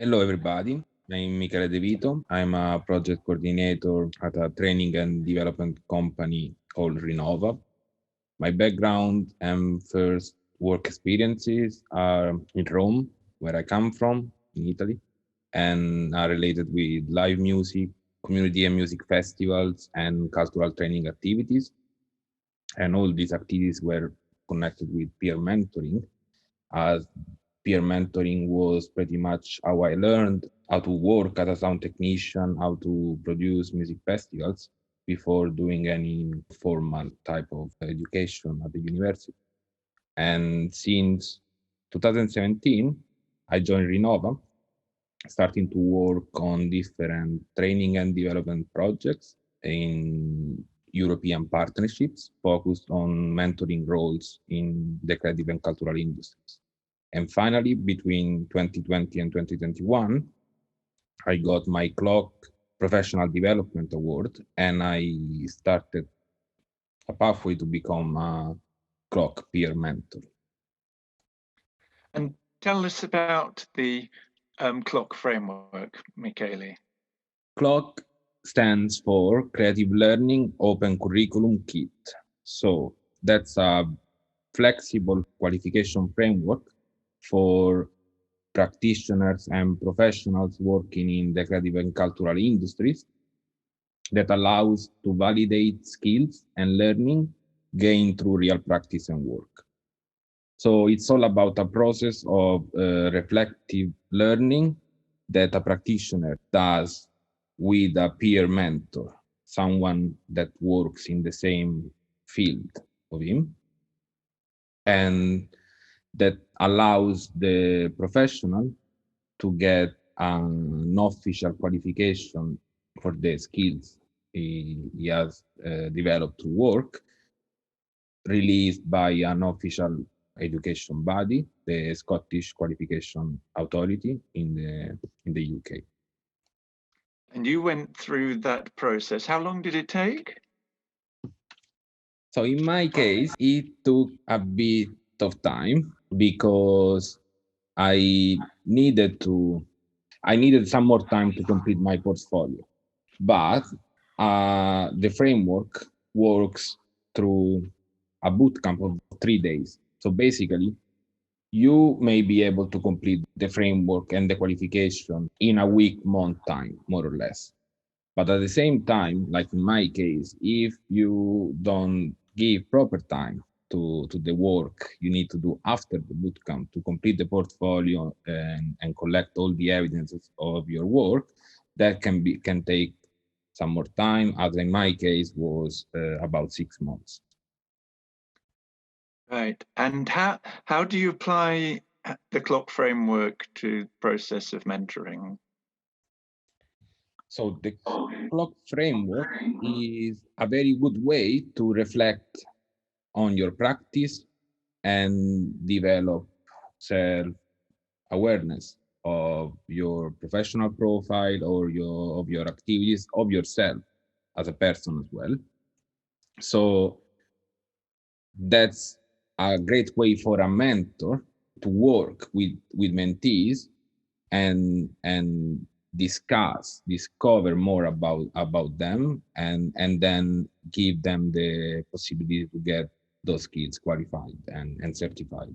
Hello, everybody. I'm Michele De Vito. I'm a project coordinator at a training and development company called Rinova. My background and first work experiences are in Rome, where I come from, in Italy, and are related with live music, community and music festivals, and cultural training activities. And all these activities were connected with peer mentoring, as peer mentoring was pretty much how I learned how to work as a sound technician, how to produce music festivals before doing any formal type of education at the university. And since 2017, I joined Rinova, starting to work on different training and development projects in European partnerships focused on mentoring roles in the creative and cultural industries. And finally, between 2020 and 2021, I got my Clock Professional Development Award, and I started a pathway to become a Clock peer mentor. And tell us about the CLOC framework, Michele. Clock stands for Creative Learning Open Curriculum Kit. So that's a flexible qualification framework for practitioners and professionals working in the creative and cultural industries that allows to validate skills and learning gained through real practice and work. So it's all about a process of reflective learning that a practitioner does with a peer mentor, someone that works in the same field of him, and that allows the professional to get an official qualification for the skills he has developed to work, released by an official education body, the Scottish Qualification Authority in the UK. And you went through that process. How long did it take? So in my case, it took a bit of time because I needed to I needed some more time to complete my portfolio. But the framework works through a bootcamp of 3 days. So basically, you may be able to complete the framework and the qualification in a week, month time, more or less. But at the same time, like in my case, if you don't give proper time to the work you need to do after the bootcamp to complete the portfolio and collect all the evidences of your work, that can take some more time, as in my case was about 6 months. Right. And how do you apply the CLOC framework to the process of mentoring? So the clock framework is a very good way to reflect on your practice and develop self awareness of your professional profile or your activities of yourself as a person as well. So that's a great way for a mentor to work with mentees and discover more about them and then give them the possibility to get those skills qualified and certified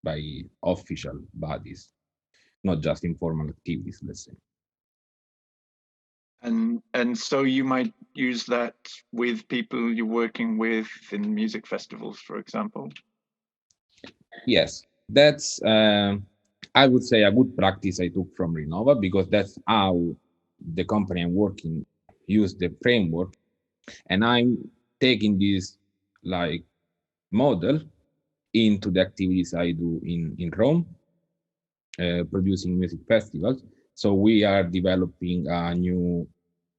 by official bodies, not just informal activities, let's say. And so you might use that with people you're working with in music festivals, for example. Yes, that's I would say a good practice I took from Renova, because that's how the company I'm working use the framework, and I'm taking this like model into the activities I do in Rome, producing music festivals. So we are developing a new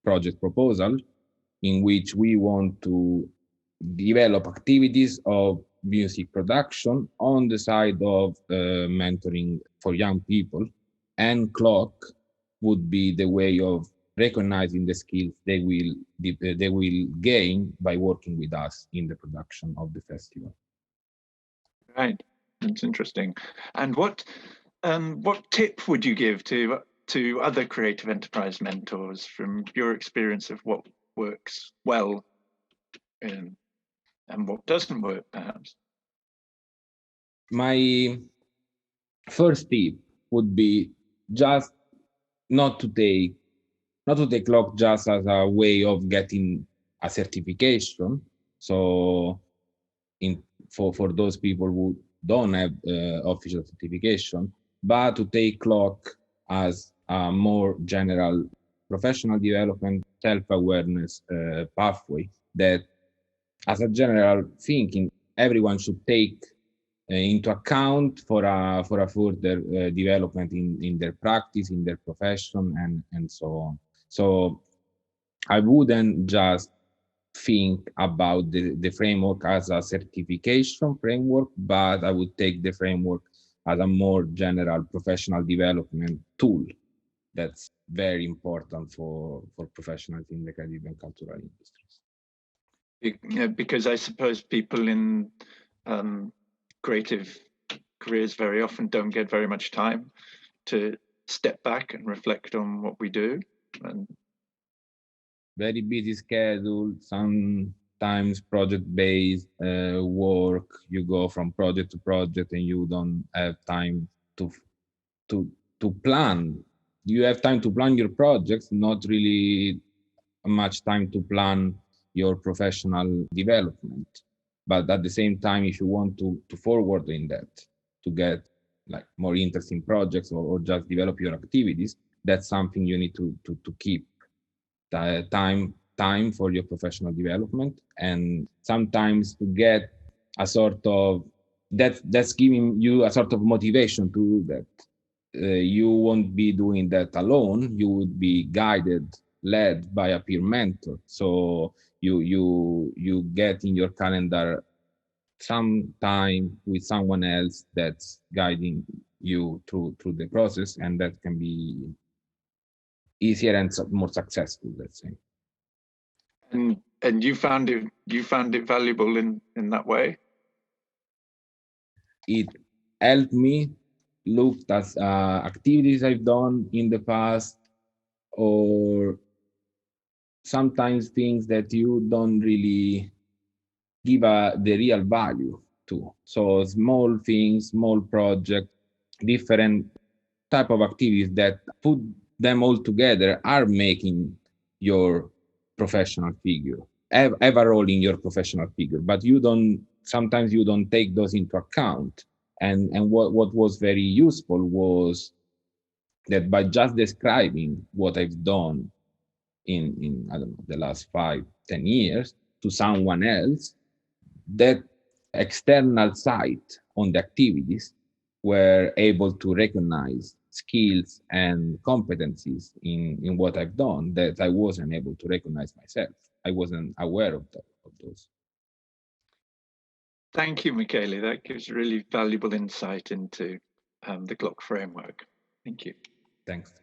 project proposal in which we want to develop activities of music production on the side of mentoring for young people, and clock would be the way of recognizing the skills they will gain by working with us in the production of the festival. Right. That's interesting. And what tip would you give to to other creative enterprise mentors from your experience of what works well and what doesn't work, perhaps? My first tip would be just not to take clock just as a way of getting a certification. So for those people who don't have official certification, but to take clock as a more general professional development, self-awareness pathway that, as a general thinking, everyone should take into account for a further development in their practice, in their profession, and so on. So I wouldn't just think about the framework as a certification framework, but I would take the framework as a more general professional development tool that's very important for professionals in the creative and cultural industries. Because I suppose people in creative careers very often don't get very much time to step back and reflect on what we do. And very busy schedule, sometimes project-based work. You go from project to project, and you don't have time to plan. You have time to plan your projects, not really much time to plan your professional development. But at the same time, if you want to forward in that, to get like more interesting projects, or just develop your activities, that's something you need to keep time for your professional development. And sometimes to get a sort of that's giving you a sort of motivation to do that. You won't be doing that alone. You would be guided, led by a peer mentor. So you get in your calendar some time with someone else that's guiding you through the process, and that can be easier and more successful, let's say. And you found it valuable in that way? It helped me look at activities I've done in the past, or sometimes things that you don't really give the real value to. So small things, small projects, different type of activities that put them all together are making your professional figure, have a role in your professional figure, but sometimes you don't take those into account. And what was very useful was that by just describing what I've done in I don't know, the last 5-10 years to someone else, that external sight on the activities were able to recognize skills and competencies in what I've done that I wasn't able to recognize myself. I wasn't aware of those. Thank you, Michele. That gives really valuable insight into the Glock framework. Thank you. Thanks.